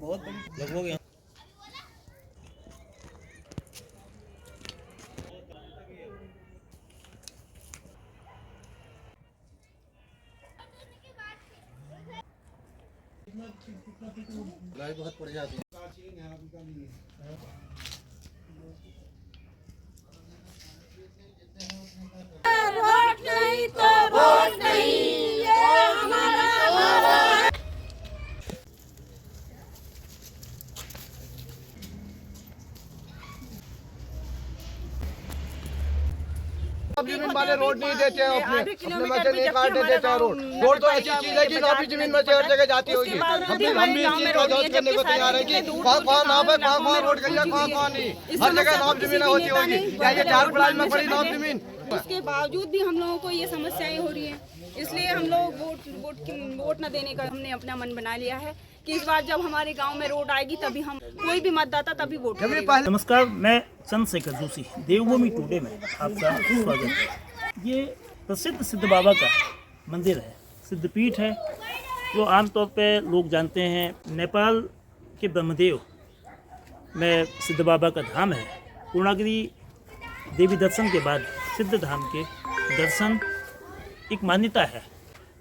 बहुत लगभग यहाँ बहुत पड़ जाती है। वोट नहीं तो वोट नहीं, ये हमारा जमीन वाले रोड नहीं देते हैं, अपने मजे नहीं काटने देते हैं। रोड तो ऐसी चीज है कि आपकी जमीन में हर जगह जाती होगी। हम भी इस चीज का जांच करने को तैयार है कि कहाँ नाप है, कहाँ रोड गई है, कहाँ नहीं। हर जगह नाप जमीन होती होगी। क्या ये चार पड़ाज में पड़ी नाप जमीन? उसके बावजूद भी हम लोगों को ये समस्याएं हो रही हैं, इसलिए हम लोग वोट न देने का हमने अपना मन बना लिया है कि इस बार जब हमारे गांव में रोड आएगी तभी हम कोई भी मतदाता तभी वोट करेगा। नमस्कार, मैं चंद्रशेखर जोशी, देवभूमि टुडे में आपका स्वागत है। ये प्रसिद्ध सिद्ध बाबा का मंदिर है, सिद्धपीठ है, जो आमतौर पे लोग जानते हैं। नेपाल के ब्रह्मदेव में सिद्ध बाबा का धाम है। पूर्णागिरि देवी दर्शन के बाद सिद्ध धाम के दर्शन एक मान्यता है,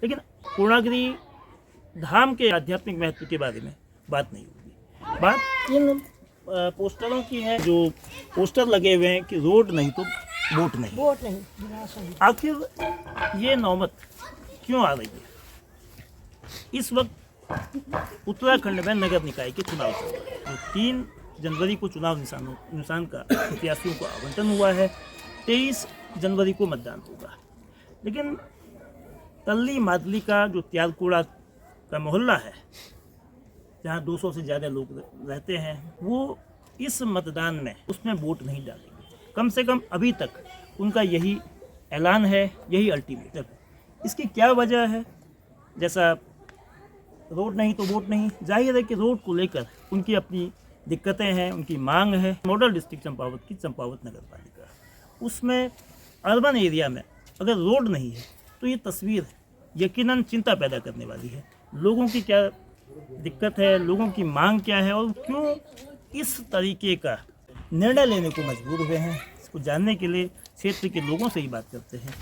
लेकिन पूर्णागिरि धाम के आध्यात्मिक महत्व के बारे में बात नहीं होगी। बात इन पोस्टरों की है, जो पोस्टर लगे हुए हैं कि रोड नहीं तो वोट नहीं। आखिर ये नौबत क्यों आ रही है? इस वक्त उत्तराखंड में नगर निकाय के चुनाव चल रहे हैं, जो 3 जनवरी को चुनाव निशान का प्रत्याशियों को आवंटन हुआ है। 23 जनवरी को मतदान होगा, लेकिन तल्ली मादली का जो त्यालकोड़ा का मोहल्ला है, जहाँ 200 से ज़्यादा लोग रहते हैं, वो इस मतदान में उसमें वोट नहीं डालेंगे। कम से कम अभी तक उनका यही ऐलान है, यही अल्टीमेटम है। इसकी क्या वजह है? जैसा रोड नहीं तो वोट नहीं, जाहिर है कि रोड को लेकर उनकी अपनी दिक्कतें हैं, उनकी मांग है। मॉडल डिस्ट्रिक्ट चंपावत की चंपावत नगर पालिका, उसमें अर्बन एरिया में अगर रोड नहीं है तो ये तस्वीर यकीनन चिंता पैदा करने वाली है। लोगों की क्या दिक्कत है, लोगों की मांग क्या है और क्यों इस तरीके का निर्णय लेने को मजबूर हुए हैं, इसको जानने के लिए क्षेत्र के लोगों से ही बात करते हैं।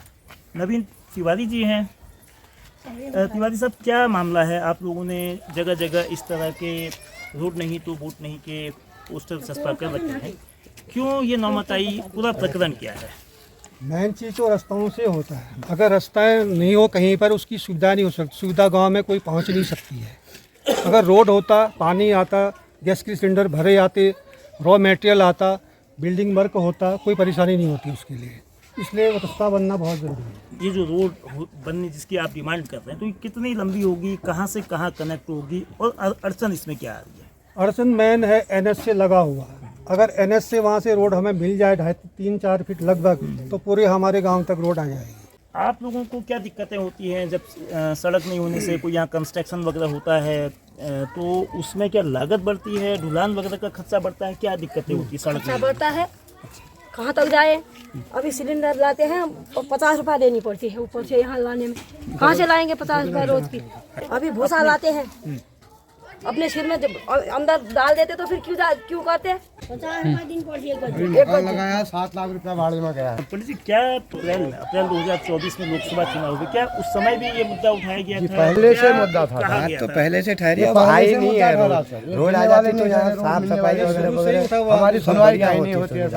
नवीन तिवारी जी हैं। तिवारी साहब, क्या मामला है? आप लोगों ने जगह जगह इस तरह के रोड नहीं तो वोट नहीं के पोस्टर छपा कर रखे हैं, क्यों ये नौबत आई? पूरा प्रकरण क्या है? मेन चीज़ तो रास्ताओं से होता है। अगर रास्ता नहीं हो कहीं पर, उसकी सुविधा नहीं हो सकती। सुविधा गांव में कोई पहुंच नहीं सकती है। अगर रोड होता, पानी आता, गैस के सिलेंडर भरे आते, रॉ मटेरियल आता, बिल्डिंग वर्क होता, कोई परेशानी नहीं होती उसके लिए। इसलिए रास्ता बनना बहुत ज़रूरी है। ये जो रोड बनने जिसकी आप डिमांड कर रहे हैं, तो ये कितनी लंबी होगी, कहाँ से कहाँ कनेक्ट होगी और अड़चन इसमें क्या आ रही है? अड़चन मेन है NH से लगा हुआ। अगर NH से वहाँ से रोड हमें मिल जाए 2.5-3-4 फीट लगभग, तो पूरे हमारे गांव तक रोड आ जाएगी। आप लोगों को क्या दिक्कतें होती हैं जब सड़क नहीं होने से? कोई यहाँ कंस्ट्रक्शन वगैरह होता है तो उसमें क्या लागत बढ़ती है, ढुलान वगैरह का खर्चा बढ़ता है? क्या दिक्कतें होती है सड़क में? बढ़ता है, कहाँ तक जाए? अभी सिलेंडर लाते हैं 50 रुपया देनी पड़ती है ऊपर से यहाँ लाने में। कहाँ से लाएंगे 50 रुपया रोज की? अभी भूसा लाते हैं, अपने सिर में अंदर डाल देते तो फिर क्यों करते? 50 रुपया दिन पड़ती है। लगाया 7 लाख रुपया भाड़े में गया। पंडित जी, क्या अप्रैल 2024 में लोकसभा चुनाव हुए, क्या उस समय भी ये मुद्दा उठाया गया था? पहले से मुद्दा था, तो पहले से ठहरी भाई नहीं है। रोड आ जाती तो यहाँ साफ सफाई वगैरह हमारी सुनवाई नहीं होती है।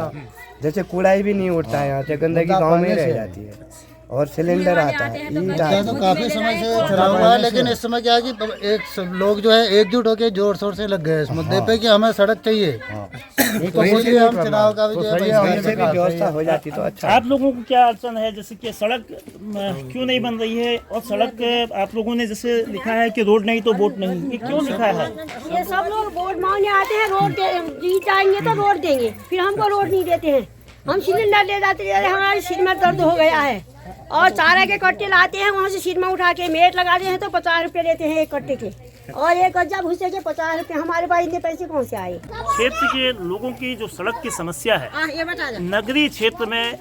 जैसे कूड़ा भी नहीं उठता है यहाँ से, गंदगी गाँव में रह जाती है। और सिलेंडर आता है, तो काफी समय से चला हुआ है, लेकिन इस समय क्या है कि एक लोग जो है एकजुट होकर जोर शोर से लग गए इस मुद्दे पे कि हमें सड़क चाहिए। तो इसलिए हम चुनाव का भी व्यवस्था हो जाती तो अच्छा। आप लोगों को क्या अड़चन है, जैसे कि सड़क क्यों नहीं बन रही है? और सड़क आप लोगों ने जैसे लिखा है कि रोड नहीं तो वोट नहीं, ये क्यों लिखा है? ये सब लोग वोट मांगने आते हैं, रोड जीत आएंगे तो रोड देंगे, फिर हमको रोड नहीं देते हैं। हम सिलेंडर ले जाते हैं, हमारे सिर में दर्द हो गया है। और चारा के कट्टे लाते हैं, वहाँ से सिर में उठा के मेट लगाते हैं तो 50 रुपये लेते हैं एक कट्टे के, और एक गज्जा भूसे के 50 रुपये। हमारे पास इतने पैसे कौन से आए? क्षेत्र के लोगों की जो सड़क की समस्या है, ये बता दो। नगरीय क्षेत्र में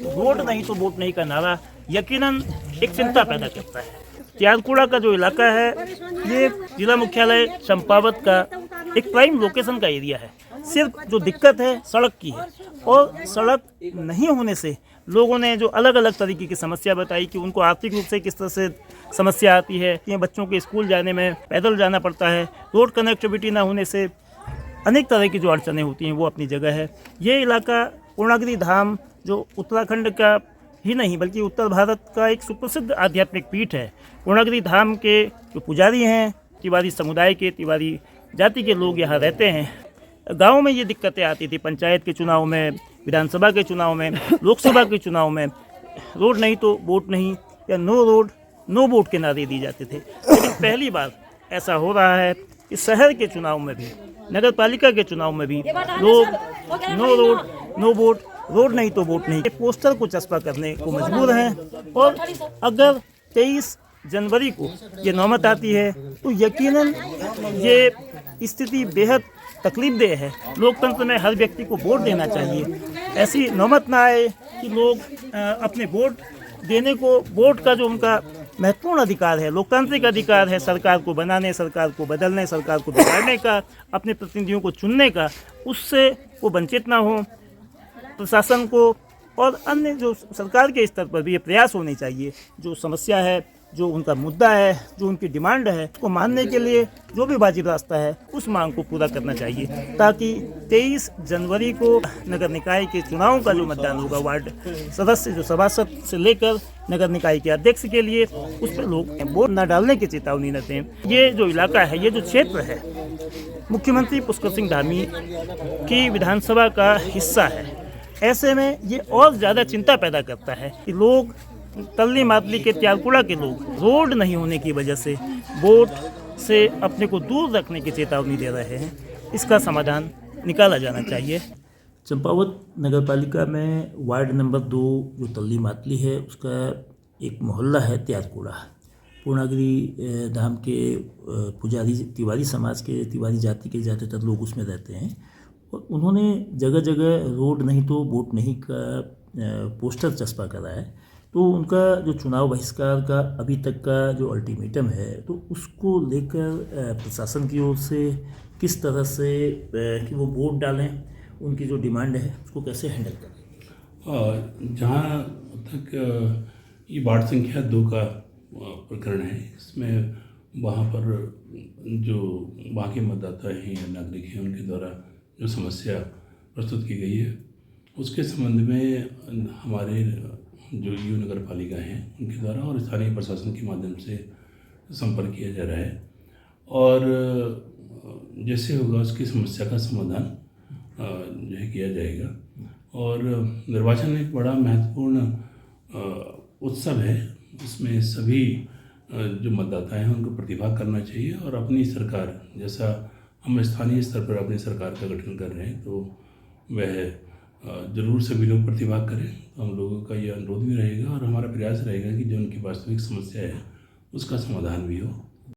रोड नहीं तो वोट नहीं का नारा यकीनन एक चिंता पैदा करता है। त्यालकोड़ा का जो इलाका है, ये जिला मुख्यालय चंपावत का एक प्राइम लोकेशन का एरिया है। सिर्फ जो दिक्कत है सड़क की है, और सड़क नहीं होने से लोगों ने जो अलग अलग तरीके की समस्या बताई कि उनको आर्थिक रूप से किस तरह से समस्या आती है, कि बच्चों के स्कूल जाने में पैदल जाना पड़ता है, रोड कनेक्टिविटी ना होने से अनेक तरह की जो अड़चनें होती हैं वो अपनी जगह है। ये इलाका पूर्णागिरि धाम जो उत्तराखंड का ही नहीं बल्कि उत्तर भारत का एक सुप्रसिद्ध आध्यात्मिक पीठ है। पूर्णागिरि धाम के जो पुजारी हैं, तिवारी समुदाय के, तिवारी जाति के लोग यहाँ रहते हैं। गाँव में ये दिक्कतें आती थी, पंचायत के चुनाव में, विधानसभा के चुनाव में, लोकसभा के चुनाव में, रोड नहीं तो वोट नहीं, या नो रोड नो वोट के नारे दिए जाते थे। लेकिन पहली बार ऐसा हो रहा है कि शहर के चुनाव में भी, नगर पालिका के चुनाव में भी लोग no road no vote, road नहीं तो वोट नहीं के पोस्टर को चस्पा करने को मजबूर हैं। और अगर 23 जनवरी को ये नौबत आती है तो यकीनन ये स्थिति बेहद तकलीफदेह है। लोकतंत्र में हर व्यक्ति को वोट देना चाहिए। ऐसी नौबत ना आए कि लोग अपने वोट देने को, वोट का जो उनका महत्वपूर्ण अधिकार है, लोकतांत्रिक अधिकार है, सरकार को बनाने, सरकार को बदलने, सरकार को बिगाड़ने का, अपने प्रतिनिधियों को चुनने का, उससे वो वंचित ना हो। प्रशासन को और अन्य जो सरकार के स्तर पर भी ये प्रयास होने चाहिए, जो समस्या है, जो उनका मुद्दा है, जो उनकी डिमांड है, उसको मानने के लिए जो भी वाजिब रास्ता है उस मांग को पूरा करना चाहिए, ताकि 23 जनवरी को नगर निकाय के चुनाव का जो मतदान होगा, वार्ड सदस्य जो सभासद से लेकर नगर निकाय के अध्यक्ष के लिए, उस पर लोग वोट न डालने की चेतावनी न दें। ये जो इलाका है, ये जो क्षेत्र है, मुख्यमंत्री पुष्कर सिंह धामी की विधानसभा का हिस्सा है। ऐसे में ये और ज़्यादा चिंता पैदा करता है कि लोग, तल्ली मातली के त्यालकुड़ा के लोग रोड नहीं होने की वजह से वोट से अपने को दूर रखने की चेतावनी दे रहे हैं। इसका समाधान निकाला जाना चाहिए। चंपावत नगर पालिका में वार्ड नंबर 2 जो तल्ली मातली है, उसका एक मोहल्ला है त्यालकुड़ा। पूर्णागिरि धाम के पुजारी, तिवारी समाज के, तिवारी जाति के ज़्यादातर लोग उसमें रहते हैं, और उन्होंने जगह जगह रोड नहीं तो वोट नहीं का पोस्टर चस्पा करा है। तो उनका जो चुनाव बहिष्कार का अभी तक का जो अल्टीमेटम है, तो उसको लेकर प्रशासन की ओर से किस तरह से कि वो वोट डालें, उनकी जो डिमांड है उसको कैसे हैंडल करें। जहाँ तक ये वार्ड संख्या 2 का प्रकरण है, इसमें वहाँ पर जो वहाँ के मतदाता हैं या नागरिक हैं, उनके द्वारा जो समस्या प्रस्तुत की गई है, उसके संबंध में हमारे जो यू नगर पालिका हैं उनके द्वारा और स्थानीय प्रशासन के माध्यम से संपर्क किया जा रहा है, और जैसे होगा उसकी समस्या का समाधान जो है किया जाएगा। और निर्वाचन एक बड़ा महत्वपूर्ण उत्सव है, इसमें सभी जो मतदाता हैं उनको प्रतिभाग करना चाहिए, और अपनी सरकार, जैसा हम स्थानीय स्तर पर अपनी सरकार का गठन कर रहे हैं, तो वह ज़रूर सभी लोग प्रतिभाग करें। हम लोगों का ये अनुरोध भी रहेगा और हमारा प्रयास रहेगा कि जो उनकी वास्तविक समस्या है उसका समाधान भी हो।